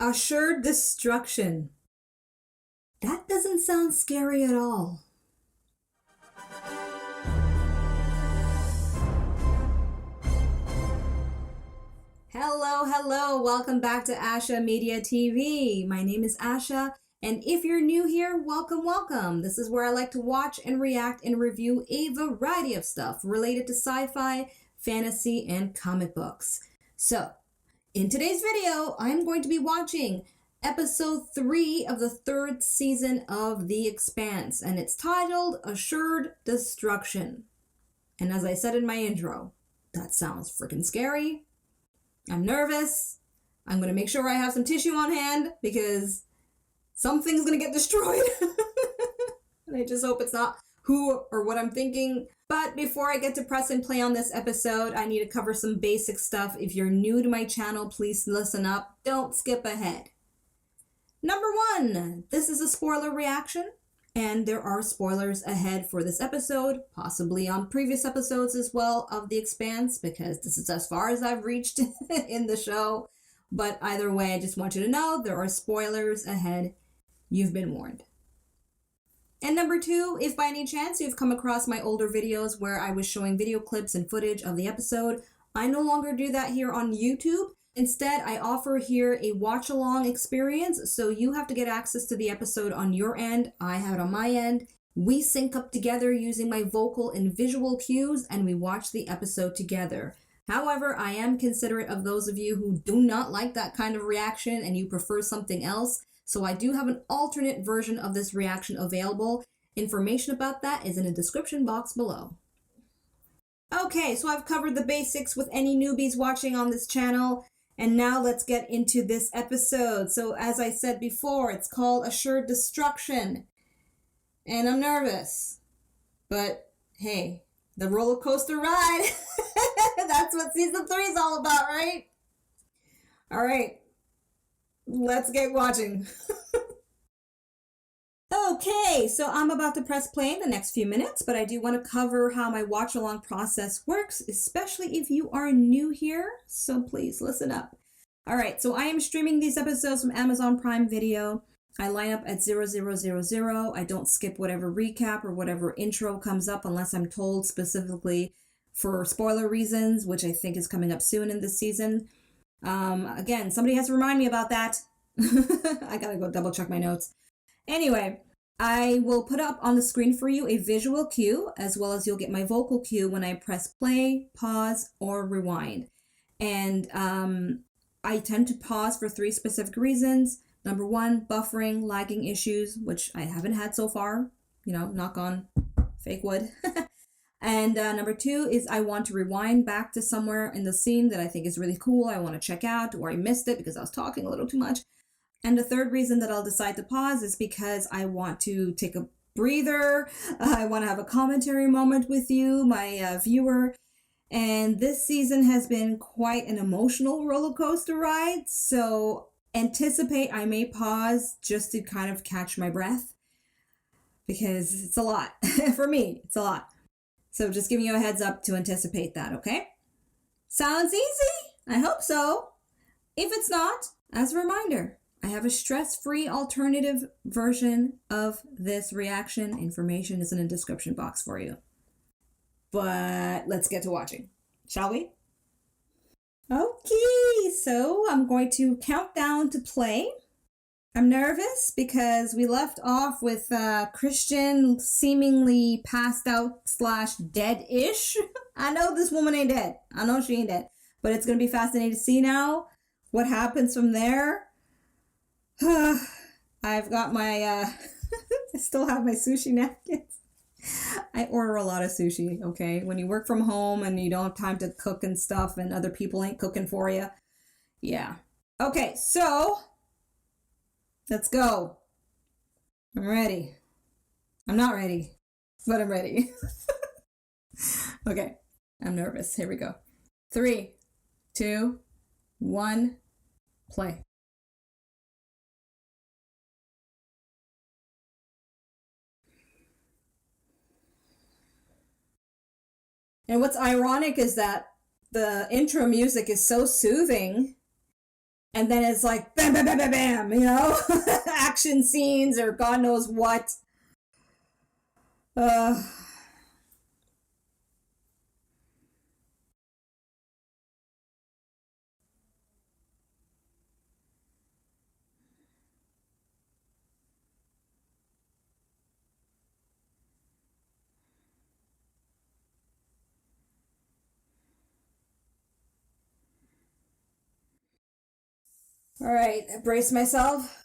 Assured destruction. That doesn't sound scary at all. Hello, welcome back to Asha Media TV. My name is Asha, and if you're new here, welcome. This is where I like to watch and react and review a variety of stuff related to sci-fi, fantasy, and comic books. So, in today's video, I'm going to be watching episode 3 of the 3rd season of The Expanse, and it's titled Assured Destruction. And as I said in my intro, that sounds freaking scary. I'm nervous. I'm going to make sure I have some tissue on hand because something's going to get destroyed. And I just hope it's not who or what I'm thinking. But before I get to press and play on this episode, I need to cover some basic stuff. If you're new to my channel, please listen up. Don't skip ahead. Number 1, this is a spoiler reaction. And there are spoilers ahead for this episode, possibly on previous episodes as well of The Expanse, because this is as far as I've reached in the show. But either way, I just want you to know there are spoilers ahead. You've been warned. And number 2, if by any chance you've come across my older videos where I was showing video clips and footage of the episode, I no longer do that here on YouTube. Instead, I offer here a watch-along experience, so you have to get access to the episode on your end. I have it on my end. We sync up together using my vocal and visual cues, and we watch the episode together. However, I am considerate of those of you who do not like that kind of reaction and you prefer something else. So I do have an alternate version of this reaction available. Information about that is in the description box below. Okay, so I've covered the basics with any newbies watching on this channel. And now let's get into this episode. So as I said before, it's called Assured Destruction. And I'm nervous. But hey, the roller coaster ride. That's what season 3 is all about, right? All right. Let's get watching. Okay, so I'm about to press play in the next few minutes, but I do want to cover how my watch-along process works, especially if you are new here, so please listen up. All right, so I am streaming these episodes from Amazon Prime Video. I line up at 0000. I don't skip whatever recap or whatever intro comes up unless I'm told specifically for spoiler reasons, which I think is coming up soon in this season. Again, somebody has to remind me about that. I gotta go double check my notes. Anyway, I will put up on the screen for you a visual cue, as well as you'll get my vocal cue when I press play, pause, or rewind. And I tend to pause for 3 specific reasons. Number 1, buffering, lagging issues, which I haven't had so far. You know, knock on fake wood. And number 2 is I want to rewind back to somewhere in the scene that I think is really cool. I want to check out, or I missed it because I was talking a little too much. And the 3rd reason that I'll decide to pause is because I want to take a breather. I want to have a commentary moment with you, my viewer. And this season has been quite an emotional roller coaster ride. So anticipate I may pause just to kind of catch my breath, because it's a lot. For me, it's a lot. So just giving you a heads up to anticipate that, okay? Sounds easy? I hope so. If it's not, as a reminder, I have a stress-free alternative version of this reaction. Information is in the description box for you. But let's get to watching, shall we? Okay, so I'm going to count down to play. I'm nervous because we left off with Chrisjen seemingly passed out / dead-ish. I know this woman ain't dead. I know she ain't dead. But it's going to be fascinating to see now what happens from there. I've got my, I still have my sushi napkins. I order a lot of sushi, okay? When you work from home and you don't have time to cook and stuff and other people ain't cooking for you. Yeah. Okay, so let's go. I'm ready. I'm not ready, but I'm ready. Okay, I'm nervous. Here we go. 3, 2, 1, play. And what's ironic is that the intro music is so soothing and then it's like bam, bam, bam, bam, bam, you know, action scenes or God knows what. Uh, all right, brace myself.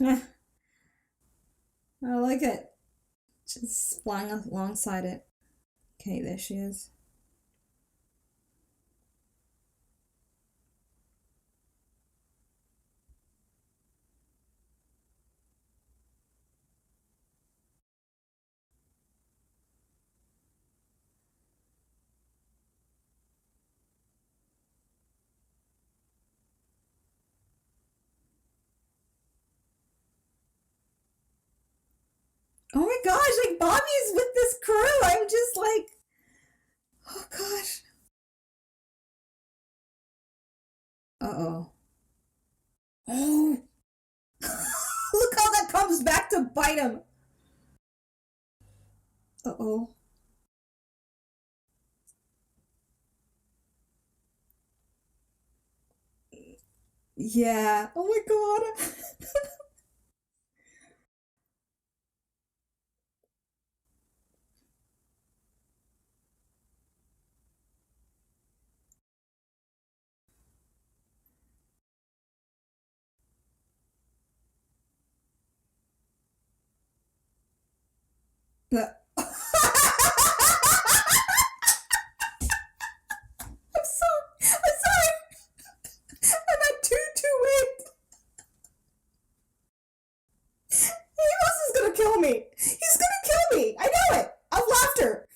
I like it. Just flying alongside it. Okay, there she is. Oh my gosh, like Bobbie's with this crew. I'm just like, oh gosh. Uh-oh. Oh. Look how that comes back to bite him. Uh-oh. Yeah. Oh my god. I'm sorry. I'm sorry. I'm at two wait. He else is gonna kill me. He's gonna kill me. I know it. Of laughter.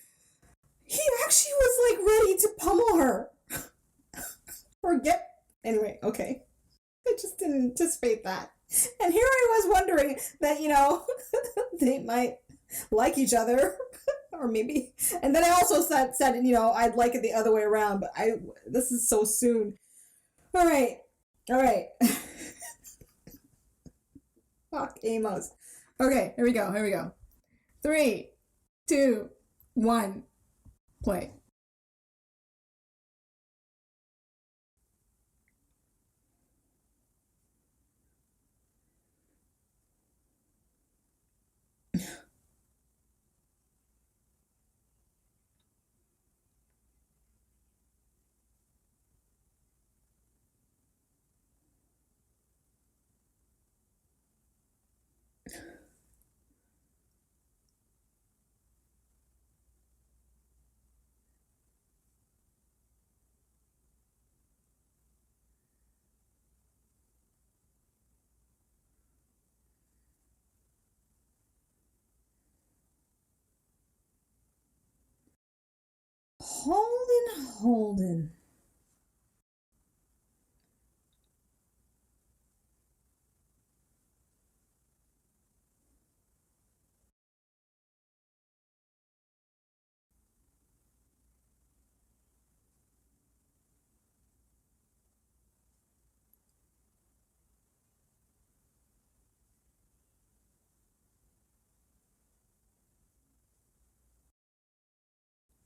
He actually was like ready to pummel her. Forget. Anyway, okay. I just didn't anticipate that. And here I was wondering that, you know, they might like each other. Or maybe. And then I also said, you know, I'd like it the other way around, but this is so soon. All right. All right. Fuck Amos. Okay, here we go. Here we go. 3, 2, 1, play. Holden.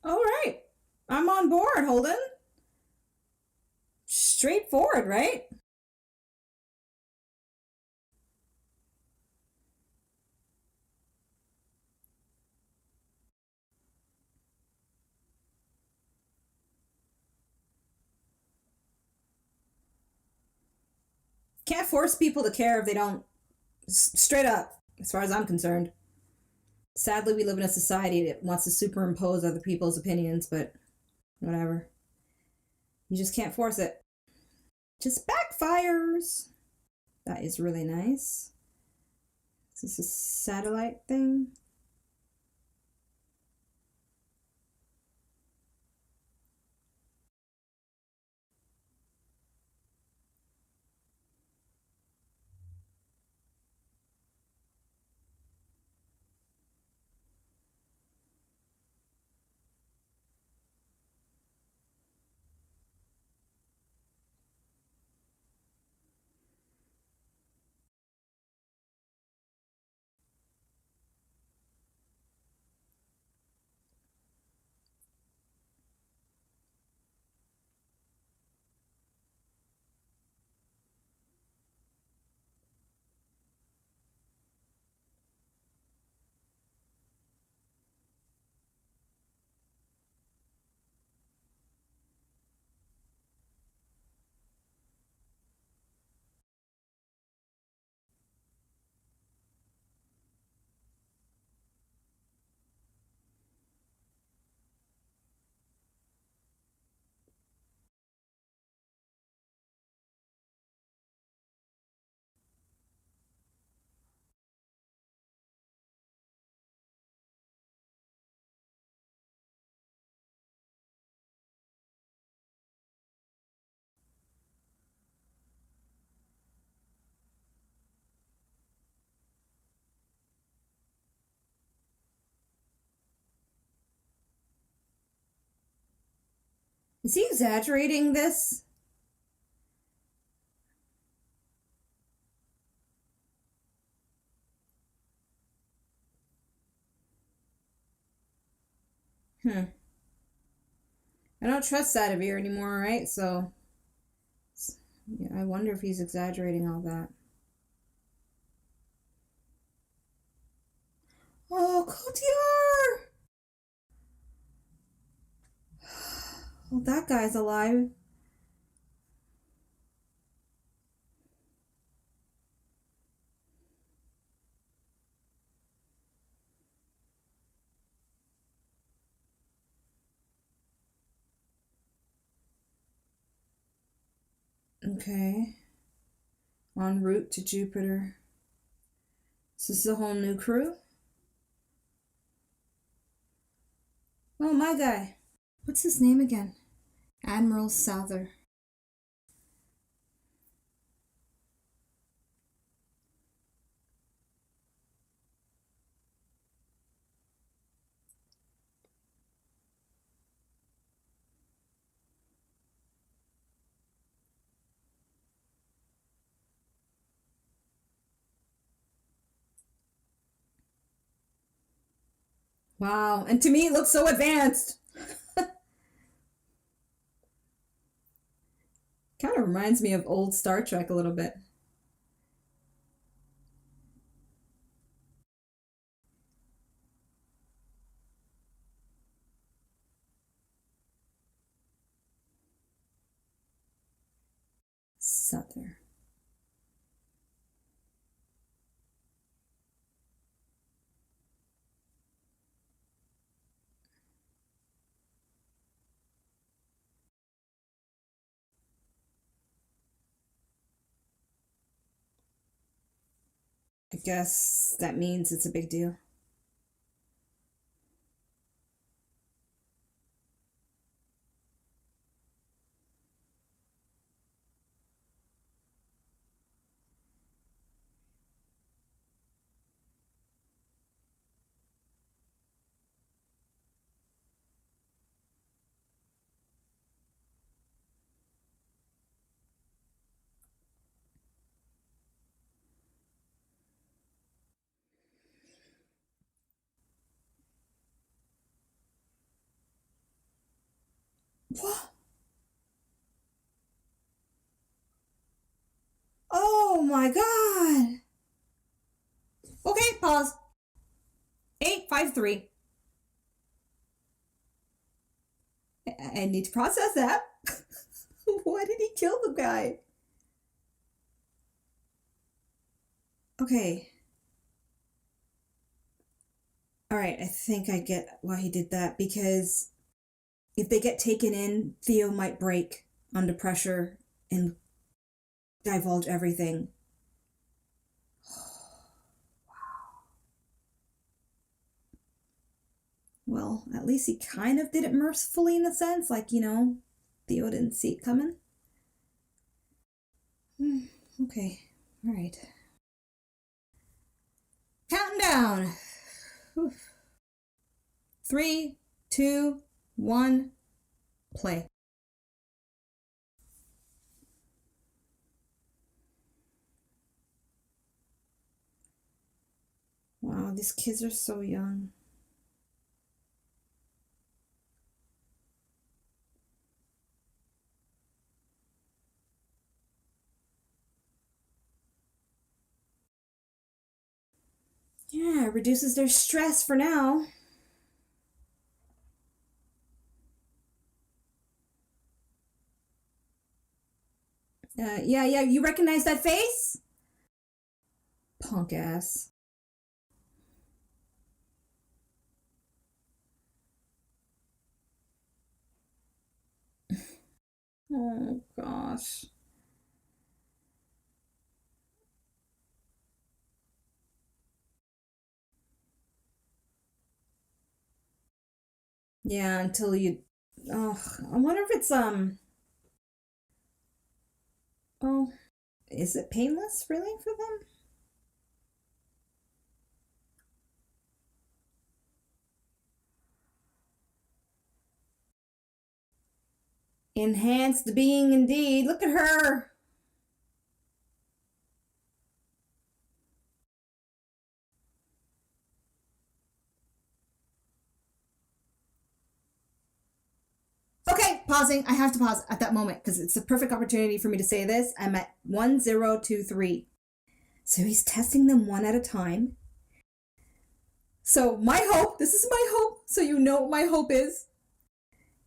All right. I'm on board, Holden. Straightforward, right? Can't force people to care if they don't. Straight up, as far as I'm concerned. Sadly, we live in a society that wants to superimpose other people's opinions, but whatever. You just can't force it. Just backfires. That is really nice. Is this a satellite thing? Is he exaggerating this? I don't trust Sadavir anymore, right? So, yeah, I wonder if he's exaggerating all that. Oh, Cotillard! Well, that guy's alive. Okay. En route to Jupiter. So this is a whole new crew? Oh, my guy. What's his name again? Admiral Souther. Wow, and to me it looks so advanced. Kind of reminds me of old Star Trek a little bit. Souther. I guess that means it's a big deal. What? Oh my god! Okay, pause. 853. I need to process that. Why did he kill the guy? Okay. Alright, I think I get why he did that, because if they get taken in, Theo might break under pressure and divulge everything. Well, at least he kind of did it mercifully in a sense, like, Theo didn't see it coming. Okay, alright. Counting down. 3, 2, 1, play. Wow, these kids are so young. Yeah, it reduces their stress for now. Yeah, you recognize that face? Punk ass. Oh, gosh. Yeah, until you... Oh, I wonder if it's, Oh, is it painless, really, for them? Enhanced being indeed. Look at her. Okay, pausing. I have to pause at that moment because it's a perfect opportunity for me to say this. I'm at 1023. So he's testing them one at a time. So my hope, this is my hope, so you know what my hope is,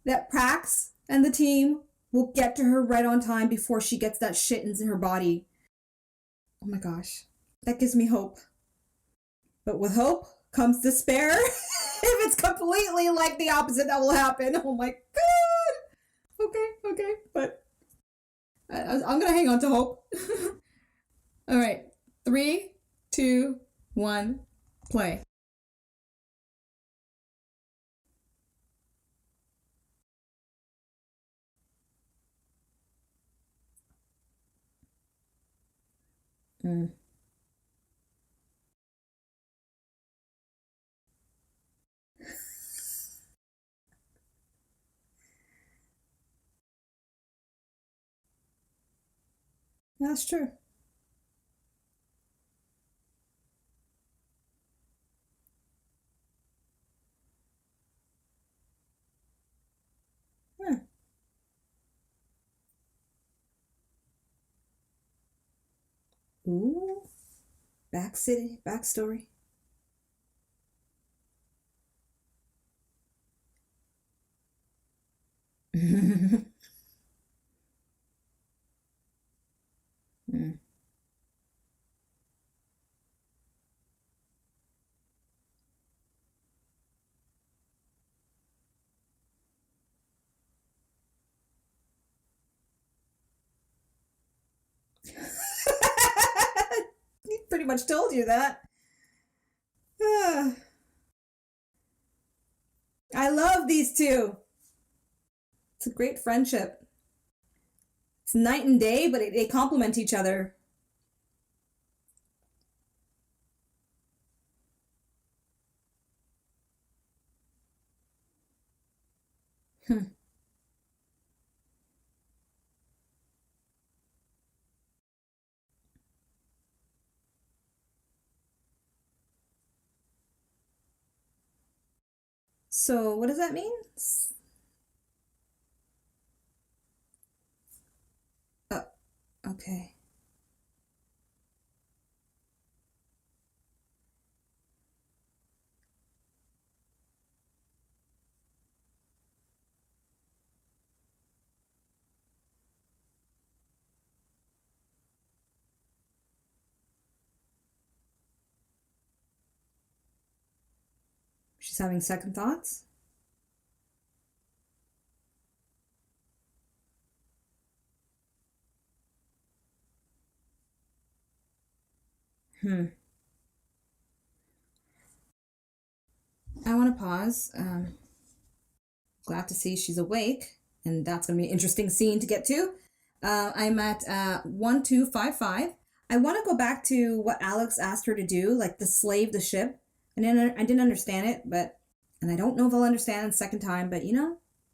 that Prax and the team will get to her right on time before she gets that shit in her body. Oh my gosh, that gives me hope. But with hope comes despair. If it's completely like the opposite, that will happen. Oh my god. Okay, but I'm gonna hang on to hope. All right, 3, 2, 1, play. That's true. Huh. Ooh, backstory. Mm. He pretty much told you that. I love these two. It's a great friendship. It's night and day, but they complement each other. So, what does that mean? Oh, okay. She's having second thoughts? I want to pause. Glad to see she's awake, and that's going to be an interesting scene to get to. I'm at 1255. I want to go back to what Alex asked her to do, like the slave the ship. And then I didn't understand it, and I don't know if I'll understand the second time, but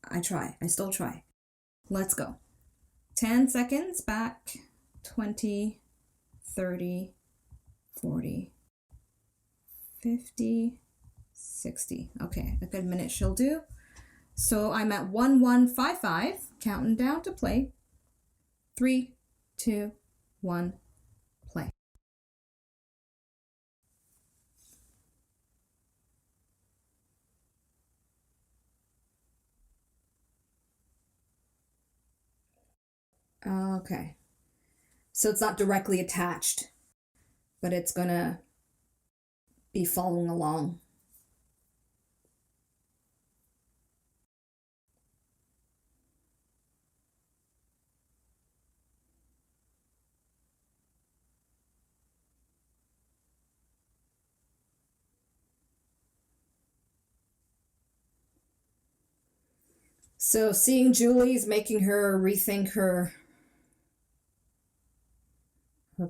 I try. I still try. Let's go. 10 seconds back. 20, 30, 40, 50, 60. Okay, a good minute she'll do. So I'm at 1155, counting down to play. 3, 2, 1, play. Okay. So it's not directly attached, but it's gonna be following along. So seeing Julie's making her rethink her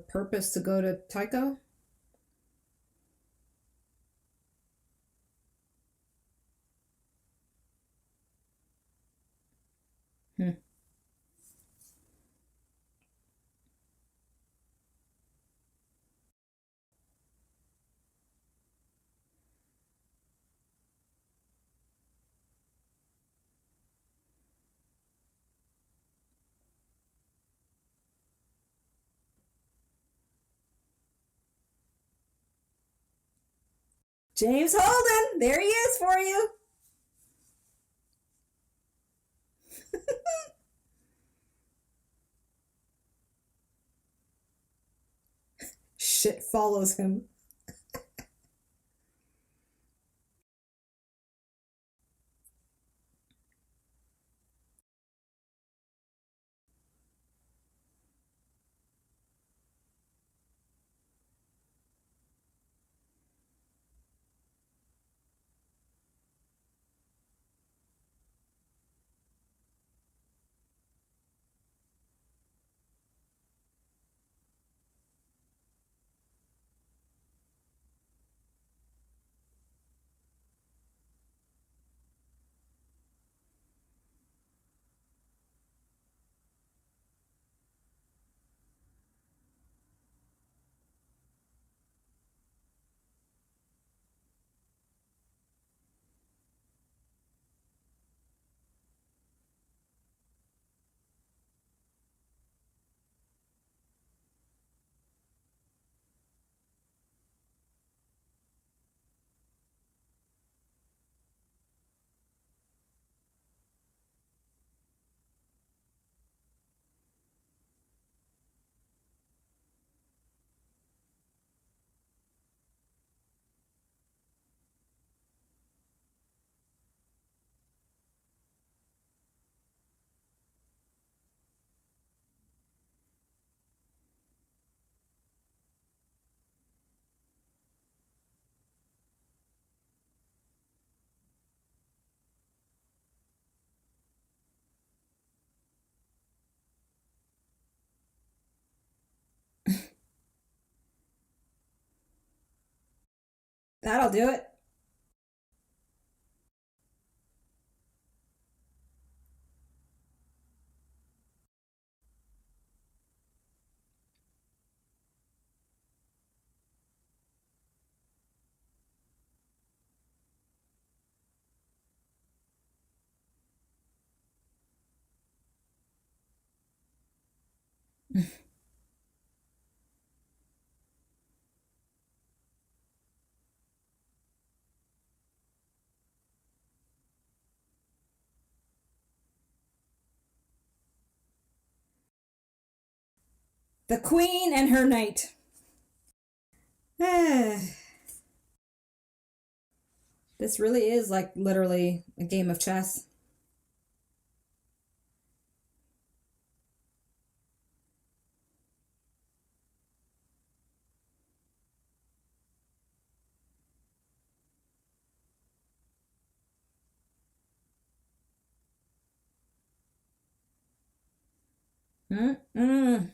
purpose to go to Tycho. James Holden, there he is for you. Shit follows him. That'll do it. The Queen and her knight. This really is like literally a game of chess. Mm-mm.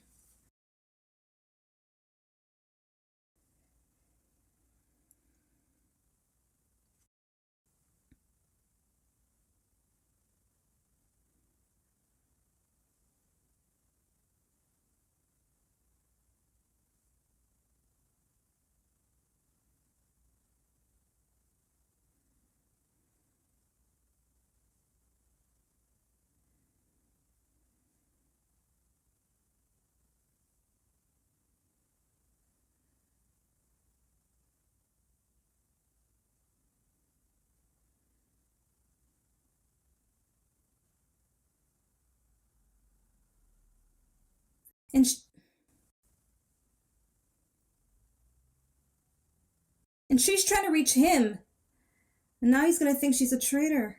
And and she's trying to reach him. And now he's gonna think she's a traitor.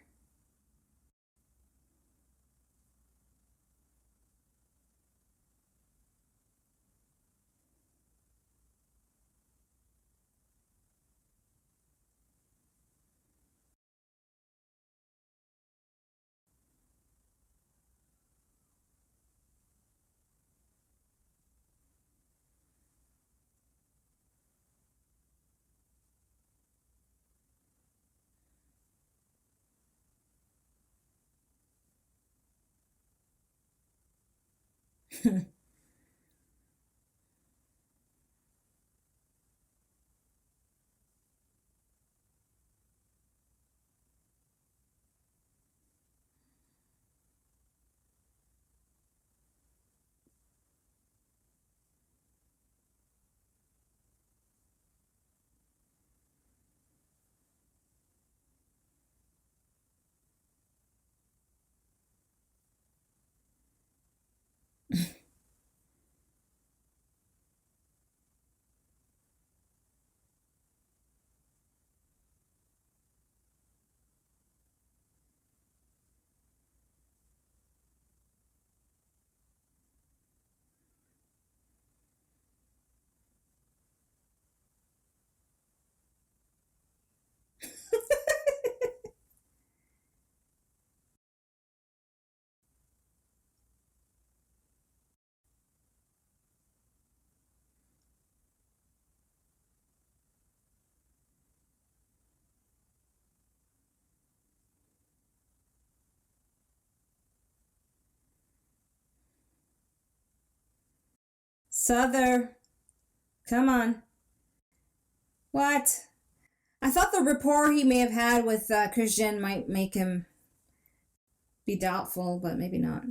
Souther, come on. What? I thought the rapport he may have had with Chrisjen might make him be doubtful, but maybe not.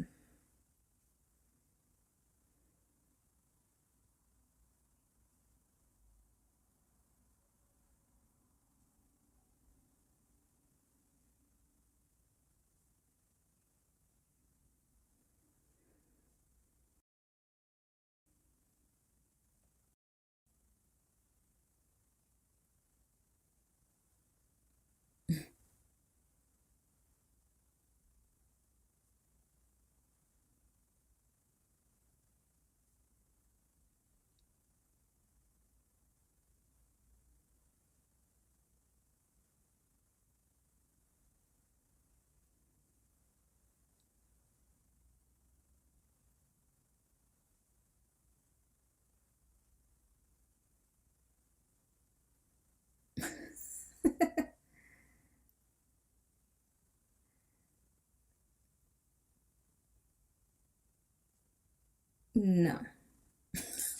No.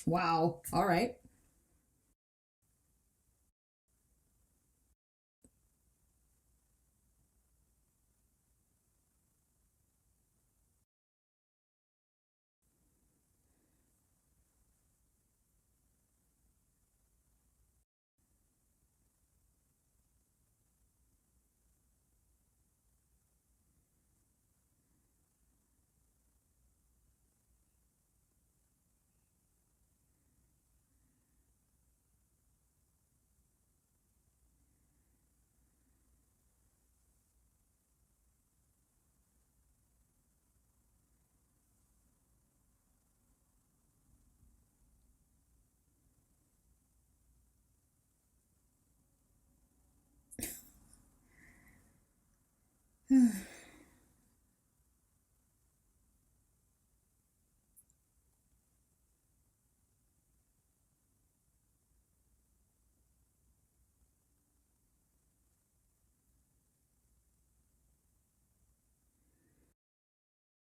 Wow. All right.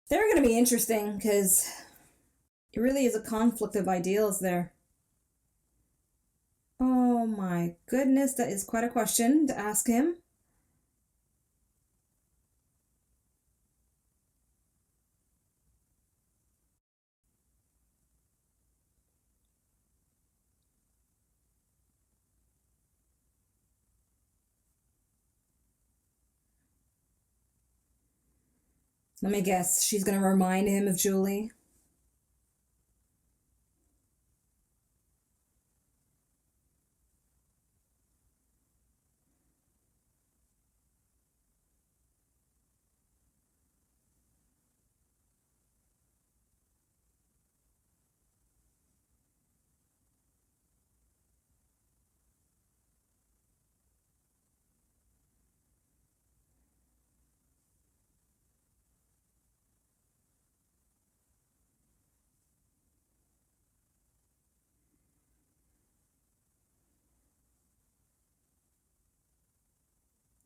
They're going to be interesting because it really is a conflict of ideals there. Oh my goodness, that is quite a question to ask him. Let me guess, she's going to remind him of Julie.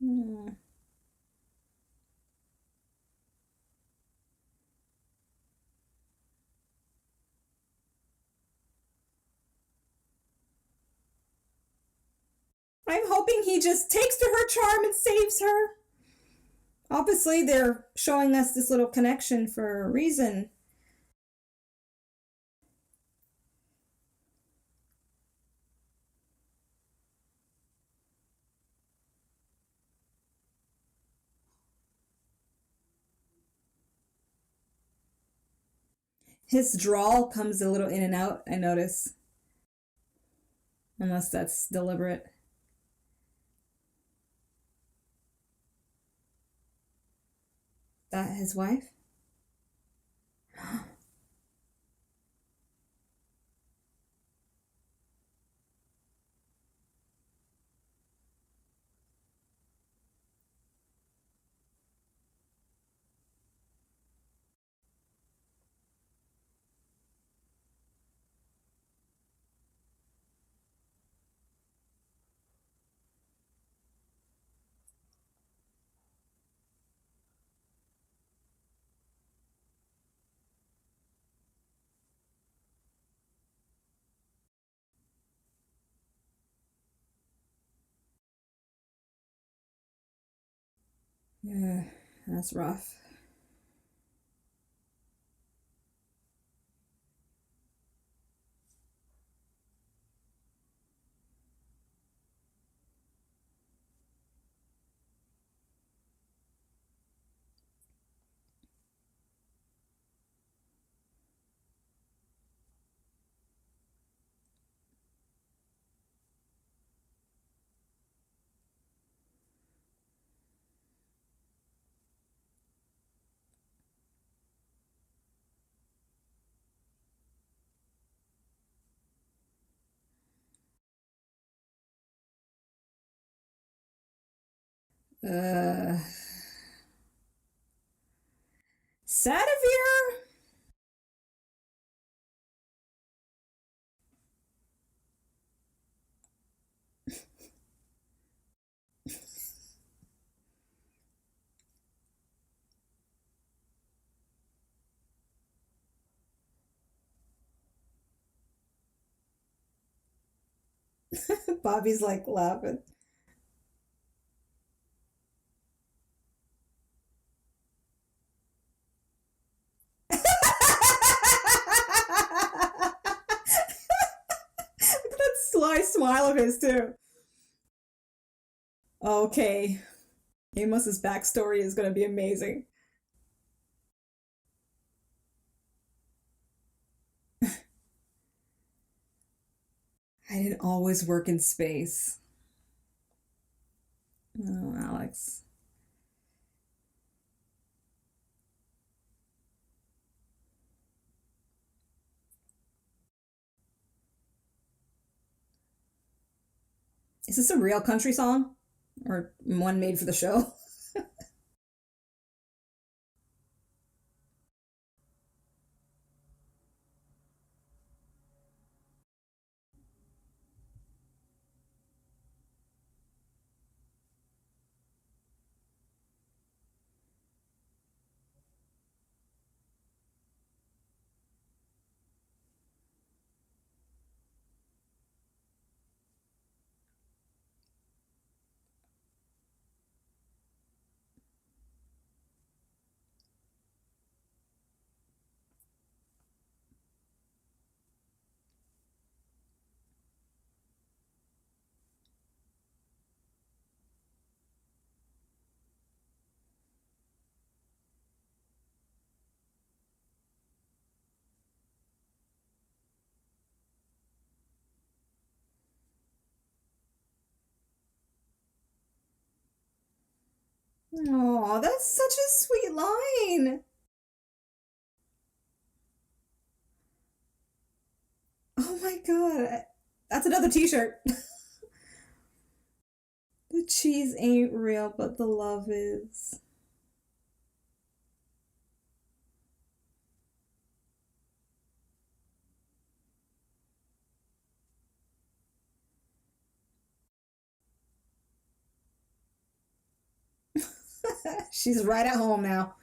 Hmm. I'm hoping he just takes to her charm and saves her. Obviously, they're showing us this little connection for a reason. His drawl comes a little in and out, I notice. Unless that's deliberate. That his wife? Yeah, that's rough. Uh, Sadavir? Bobbie's like laughing. That sly smile of his, too. Okay. Amos's backstory is going to be amazing. I didn't always work in space. Oh, Alex. Is this a real country song? Or one made for the show? Oh, that's such a sweet line. Oh my god. That's another t-shirt. The cheese ain't real, but the love is. She's right at home now.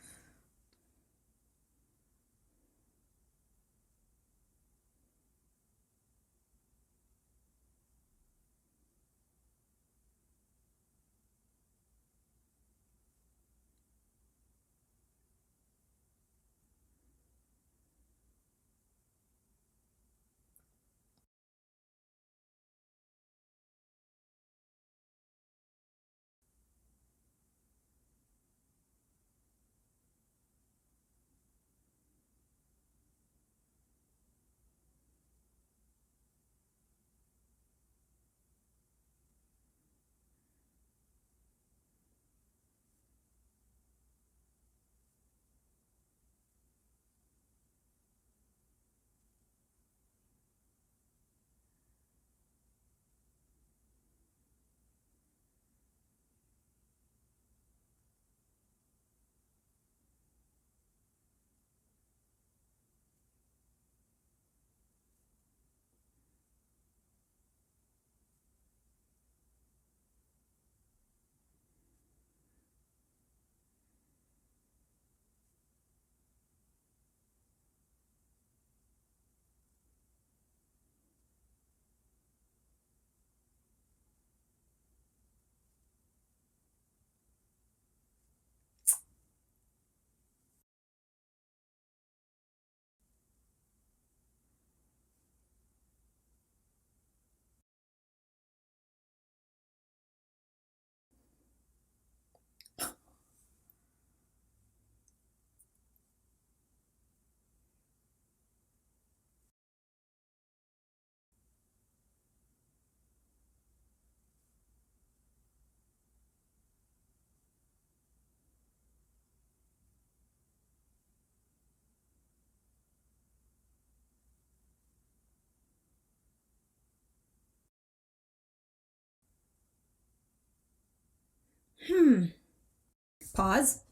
Pause.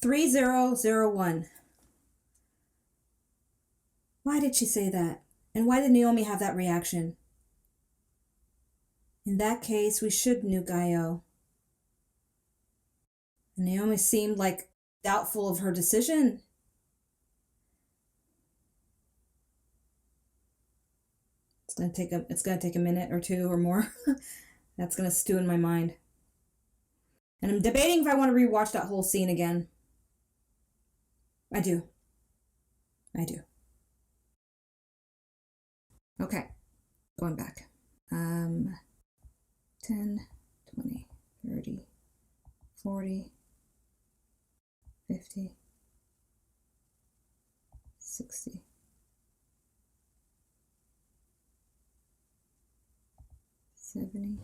3001. Why did she say that? And why did Naomi have that reaction? In that case, we should nuke Io. And Naomi seemed like doubtful of her decision. It's gonna take a minute or two or more. That's gonna stew in my mind. And I'm debating if I want to rewatch that whole scene again. I do. Okay, going back. 10, 20, 30, 40, 50, 60. 70.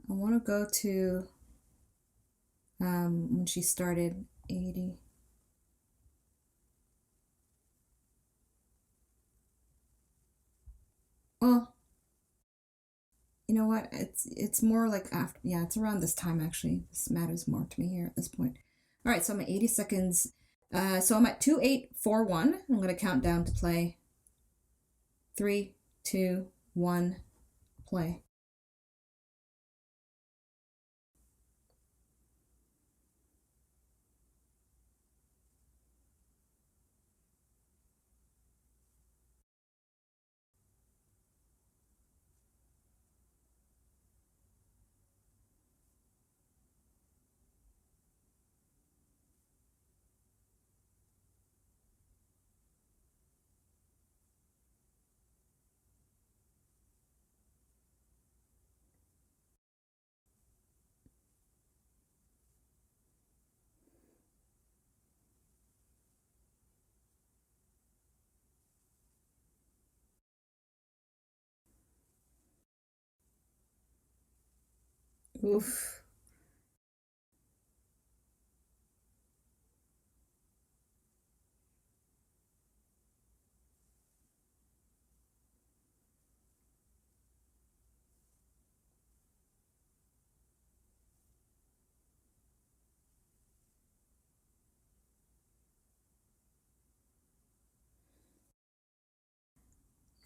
I want to go to when she started. 80. Well, you know what? It's more like after. Yeah, it's around this time actually. This matters more to me here at this point. All right, so I'm at 80 seconds. So I'm at 2841. I'm going to count down to play. 3, 2, 1, play. Oof.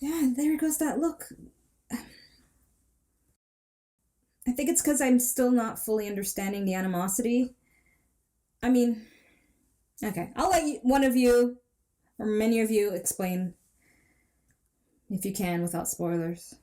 Yeah, there goes that look. I think it's because I'm still not fully understanding the animosity. I mean, okay, I'll let one of you or many of you explain if you can without spoilers.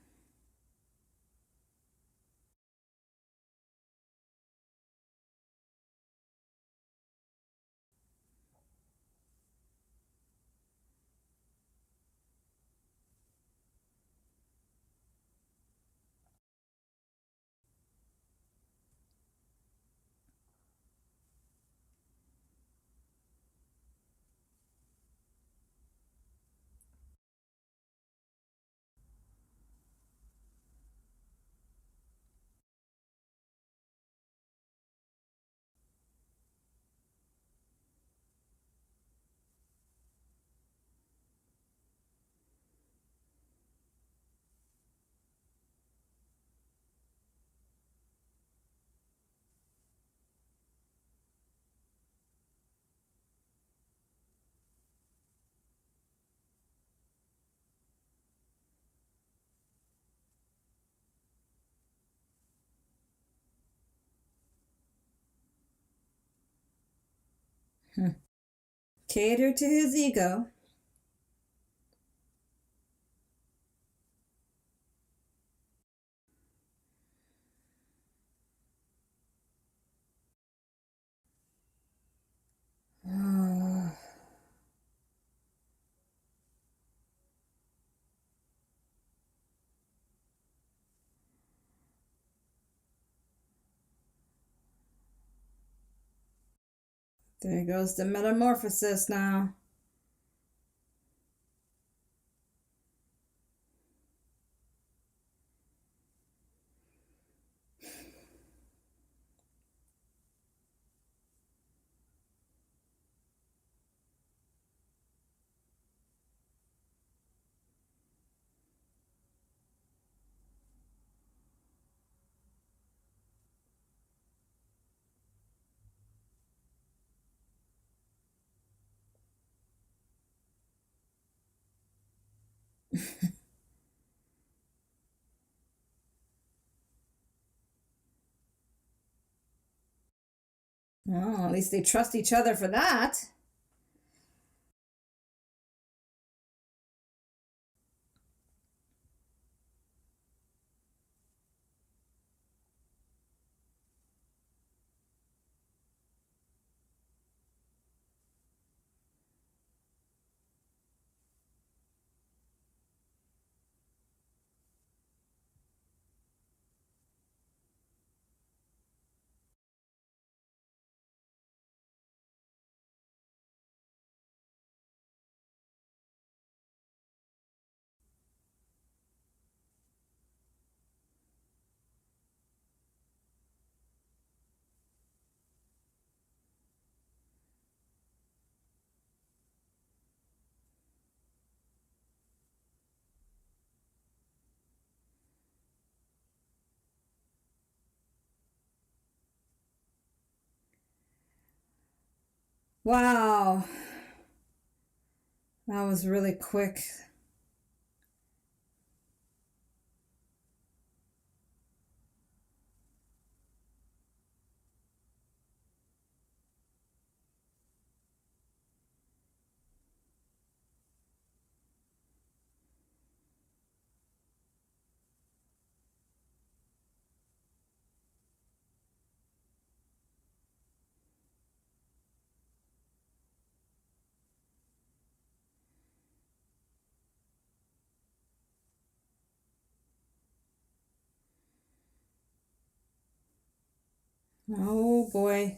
Cater to his ego. There goes the metamorphosis now. Well, at least they trust each other for that. Wow, that was really quick. Oh boy.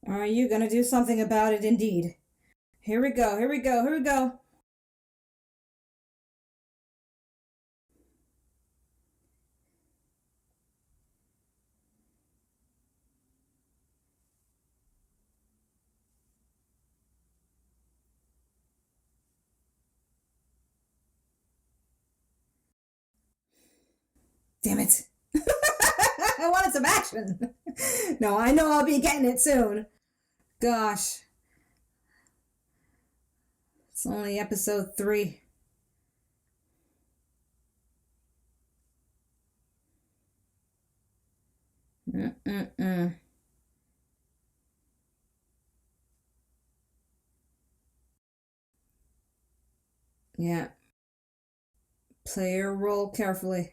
Are you gonna do something about it indeed? Here we go, here we go, here we go. Damn it. I wanted some action. No, I know I'll be getting it soon. Gosh. It's only episode 3. Mm-mm-mm. Yeah. Play your role carefully.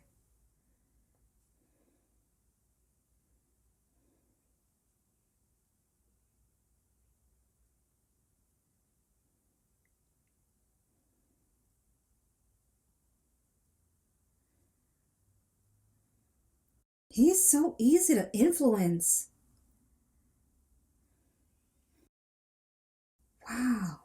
He's so easy to influence. Wow.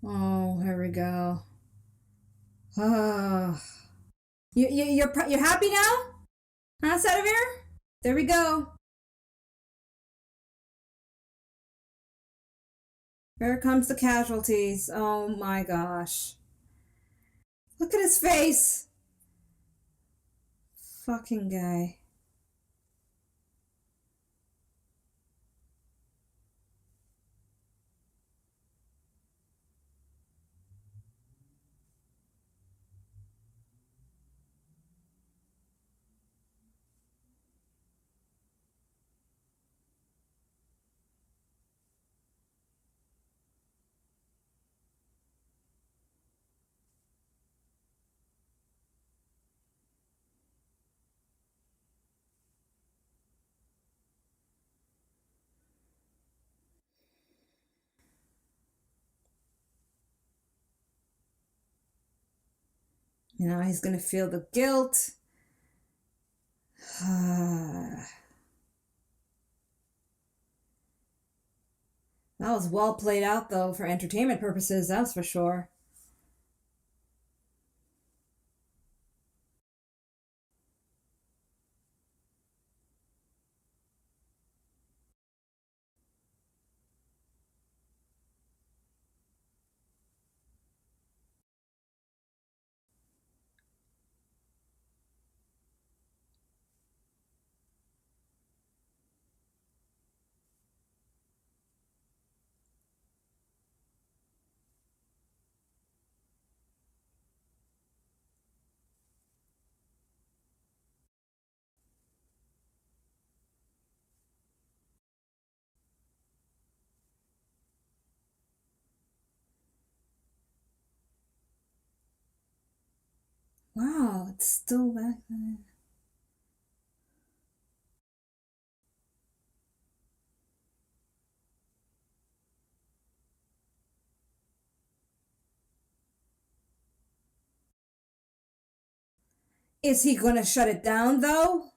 Oh, here we go. You're happy now? Huh, Sadavir? There we go. Here comes the casualties. Oh my gosh. Look at his face. Fucking guy. You know, he's gonna feel the guilt. That was well played out, though, for entertainment purposes, that's for sure. Wow, it's still back there. Is he gonna shut it down, though?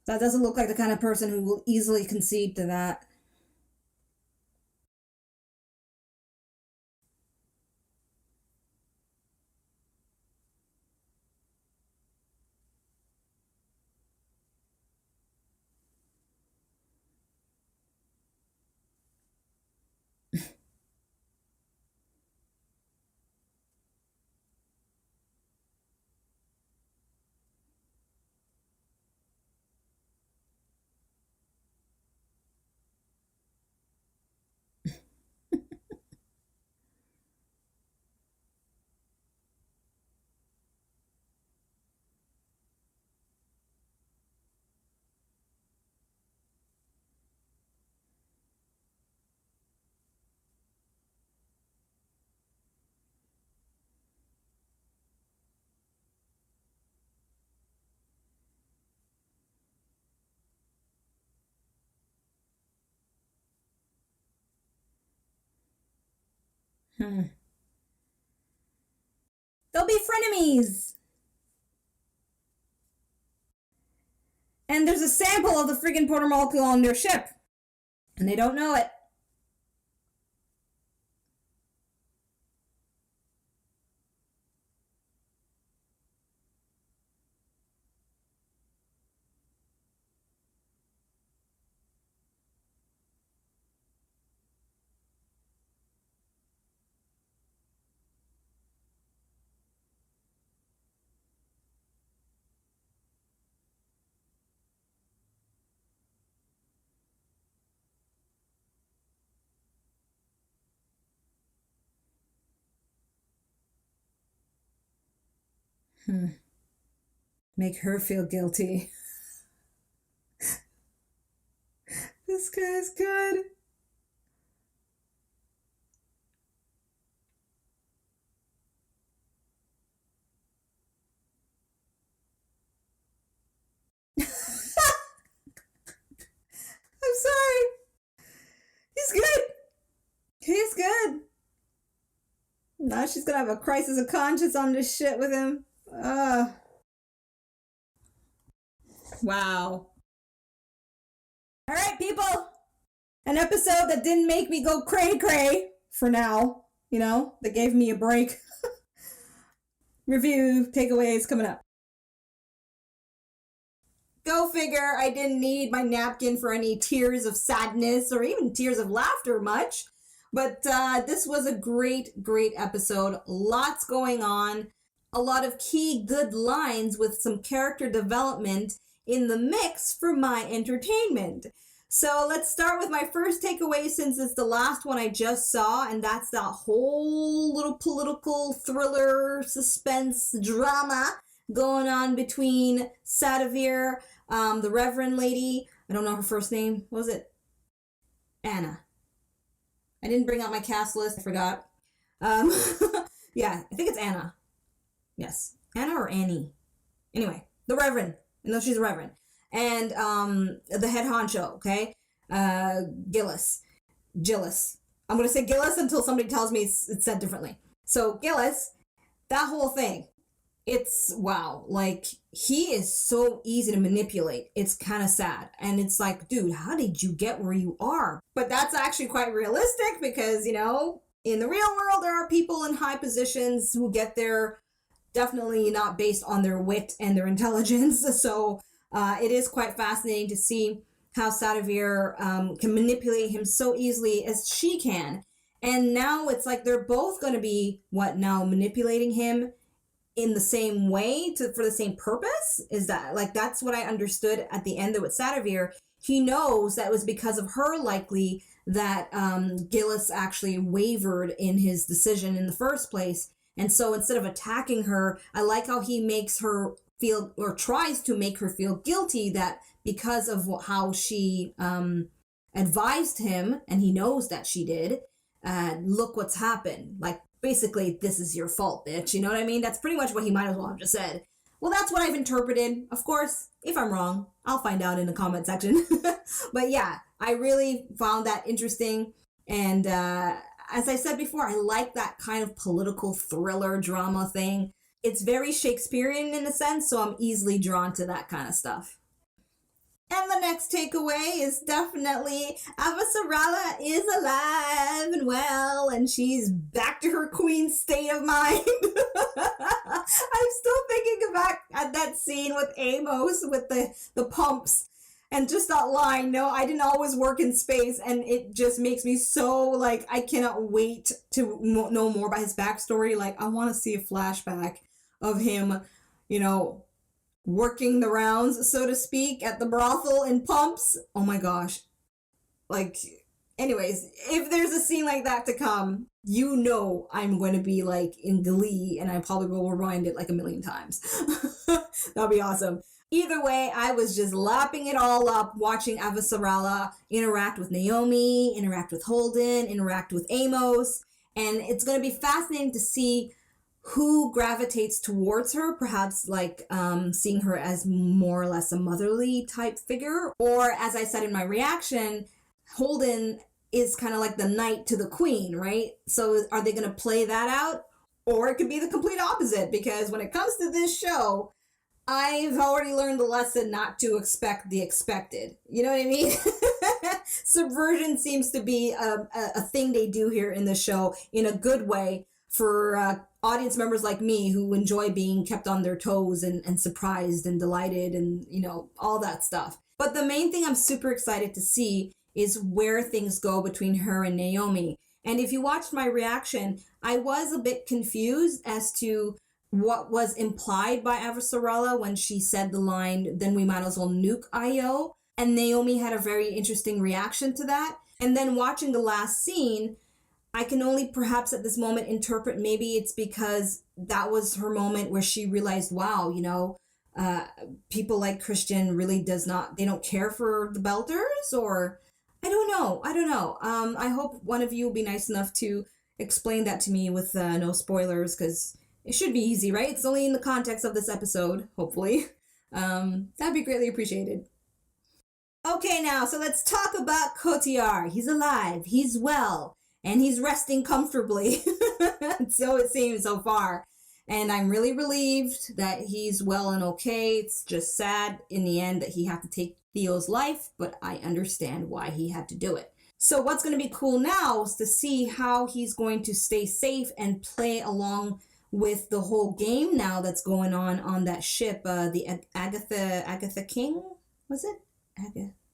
That doesn't look like the kind of person who will easily concede to that. Hmm. They'll be frenemies! And there's a sample of the freaking proto molecule on their ship. And they don't know it. Hmm. Make her feel guilty. This guy's good. I'm sorry. He's good. He's good. Now she's gonna have a crisis of conscience on this shit with him. Wow. Alright, people. An episode that didn't make me go cray cray for now. You know, that gave me a break. review takeaways coming up. Go figure, I didn't need my napkin for any tears of sadness or even tears of laughter much. But this was a great episode. Lots going on. A lot of key good lines with some character development in the mix for my entertainment. So let's start with my first takeaway, since it's the last one I just saw, and that's that whole little political thriller suspense drama going on between Sadavir, the Reverend lady. I don't know her first name. What was it? Anna. I didn't bring out my cast list. I forgot. Yeah, I think it's Anna. Yes. Anna or Annie. Anyway, the Reverend. I know she's a Reverend. And the head honcho, okay? Gillis. I'm going to say Gillis until somebody tells me it's said differently. So Gillis, that whole thing, it's wow. Like, he is so easy to manipulate. It's kind of sad. And it's like, dude, how did you get where you are? But that's actually quite realistic because, you know, in the real world, there are people in high positions who get there definitely not based on their wit and their intelligence. So it is quite fascinating to see how Sadavir can manipulate him so easily as she can. And now it's like they're both going to be, manipulating him in the same way for the same purpose? Is that, like, that's what I understood at the end with Sadavir. He knows that it was because of her likely that Gillis actually wavered in his decision in the first place. And so instead of attacking her, I like how he makes her feel, or tries to make her feel guilty, that because of how she advised him, and he knows that she did, look what's happened. Like, basically, this is your fault, bitch. You know what I mean? That's pretty much what he might as well have just said. Well, that's what I've interpreted. Of course, if I'm wrong, I'll find out in the comment section. But yeah, I really found that interesting. And as I said before, I like that kind of political thriller drama thing. It's very Shakespearean in a sense, so I'm easily drawn to that kind of stuff. And the next takeaway is definitely Avasarala is alive and well, and she's back to her queen state of mind. I'm still thinking back at that scene with Amos with the pumps, and just that line, no, I didn't always work in space, and it just makes me so, like, I cannot wait to know more about his backstory. Like, I want to see a flashback of him, you know, working the rounds, so to speak, at the brothel in pumps. Oh my gosh. Like, anyways, if there's a scene like that to come, you know I'm going to be, like, in glee, and I probably will rewind it like a million times. That'll be awesome. Either way, I was just lapping it all up, watching Avasarala interact with Naomi, interact with Holden, interact with Amos, and it's going to be fascinating to see who gravitates towards her, perhaps like seeing her as more or less a motherly type figure. Or, as I said in my reaction, Holden is kind of like the knight to the queen, right? So are they going to play that out? Or it could be the complete opposite, because when it comes to this show, I've already learned the lesson not to expect the expected. You know what I mean? Subversion seems to be a thing they do here in the show in a good way for audience members like me who enjoy being kept on their toes and surprised and delighted and, you know, all that stuff. But the main thing I'm super excited to see is where things go between her and Naomi. And if you watched my reaction, I was a bit confused as to what was implied by Avasarala when she said the line, then we might as well nuke Io. And Naomi had a very interesting reaction to that. And then watching the last scene, I can only perhaps at this moment interpret maybe it's because that was her moment where she realized, wow, you know, people like Chrisjen really they don't care for the Belters, or I don't know. I hope one of you will be nice enough to explain that to me with no spoilers, because it should be easy, right? It's only in the context of this episode, hopefully. That'd be greatly appreciated. Okay, now, so let's talk about Cotillard. He's alive, he's well, and he's resting comfortably. So it seems so far. And I'm really relieved that he's well and okay. It's just sad in the end that he had to take Theo's life, but I understand why he had to do it. So what's going to be cool now is to see how he's going to stay safe and play along with the whole game now that's going on that ship, the Agatha King, was it?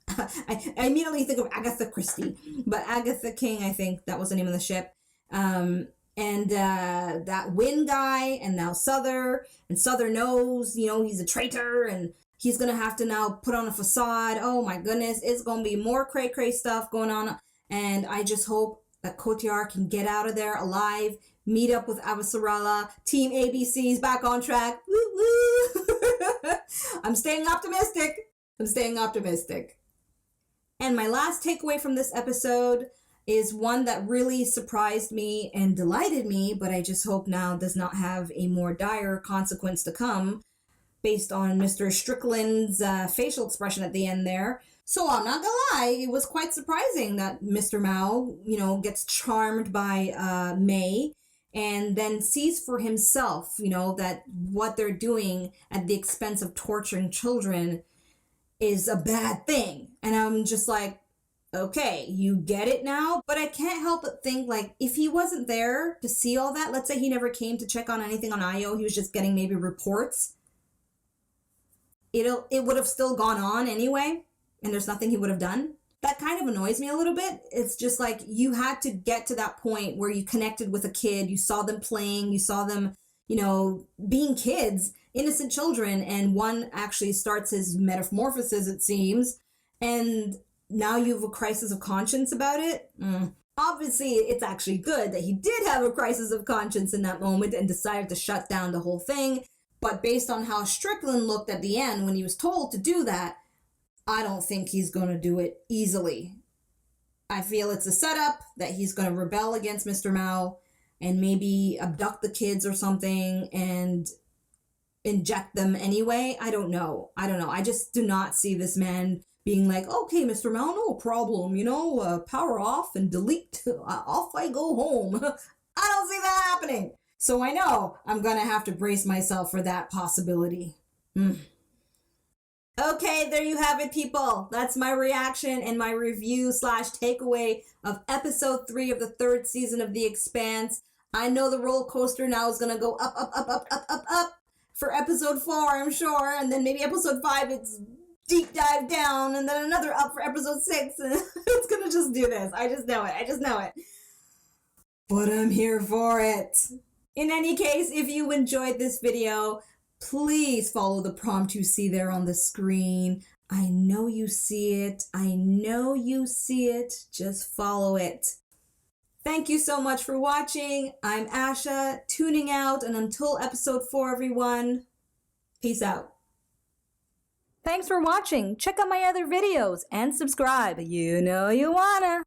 I immediately think of Agatha Christie, but Agatha King, I think that was the name of the ship. And that Wynn guy, and now Souther, and Souther knows, he's a traitor, and he's gonna have to now put on a facade. Oh my goodness, it's gonna be more cray stuff going on, and I just hope that Cotillard can get out of there alive, meet up with Avasarala, Team ABC's back on track. Woo woo! I'm staying optimistic. And my last takeaway from this episode is one that really surprised me and delighted me, but I just hope now does not have a more dire consequence to come based on Mr. Strickland's facial expression at the end there. So I'm not gonna lie, it was quite surprising that Mr. Mao, gets charmed by May and then sees for himself, that what they're doing at the expense of torturing children is a bad thing. And I'm just like, okay, you get it now. But I can't help but think, like, if he wasn't there to see all that, let's say he never came to check on anything on IO, he was just getting maybe reports, it would have still gone on anyway, and there's nothing he would have done. That kind of annoys me a little bit. It's just like, you had to get to that point where you connected with a kid, you saw them playing, you saw them, being kids, innocent children, and one actually starts his metamorphosis, it seems, and now you have a crisis of conscience about it. Obviously, it's actually good that he did have a crisis of conscience in that moment and decided to shut down the whole thing. But based on how Strickland looked at the end when he was told to do that, I don't think he's going to do it easily. I feel it's a setup that he's going to rebel against Mr. Mao and maybe abduct the kids or something and inject them anyway. I don't know. I just do not see this man being like, okay, Mr. Mao, no problem, power off and delete. Off I go home. I don't see that happening. So I know I'm going to have to brace myself for that possibility. Okay, there you have it, people. That's my reaction and my review / takeaway of episode 3 of the 3rd season of The Expanse. I know the roller coaster now is going to go up, up, up, up, up, up, up for episode 4, I'm sure. And then maybe episode 5, it's deep dive down, and then another up for episode 6. And it's going to just do this. I just know it. But I'm here for it. In any case, if you enjoyed this video, please follow the prompt you see there on the screen. I know you see it. Just follow it. Thank you so much for watching. I'm Asha, tuning out, and until episode 4, everyone, peace out. Thanks for watching. Check out my other videos and subscribe. You know you wanna.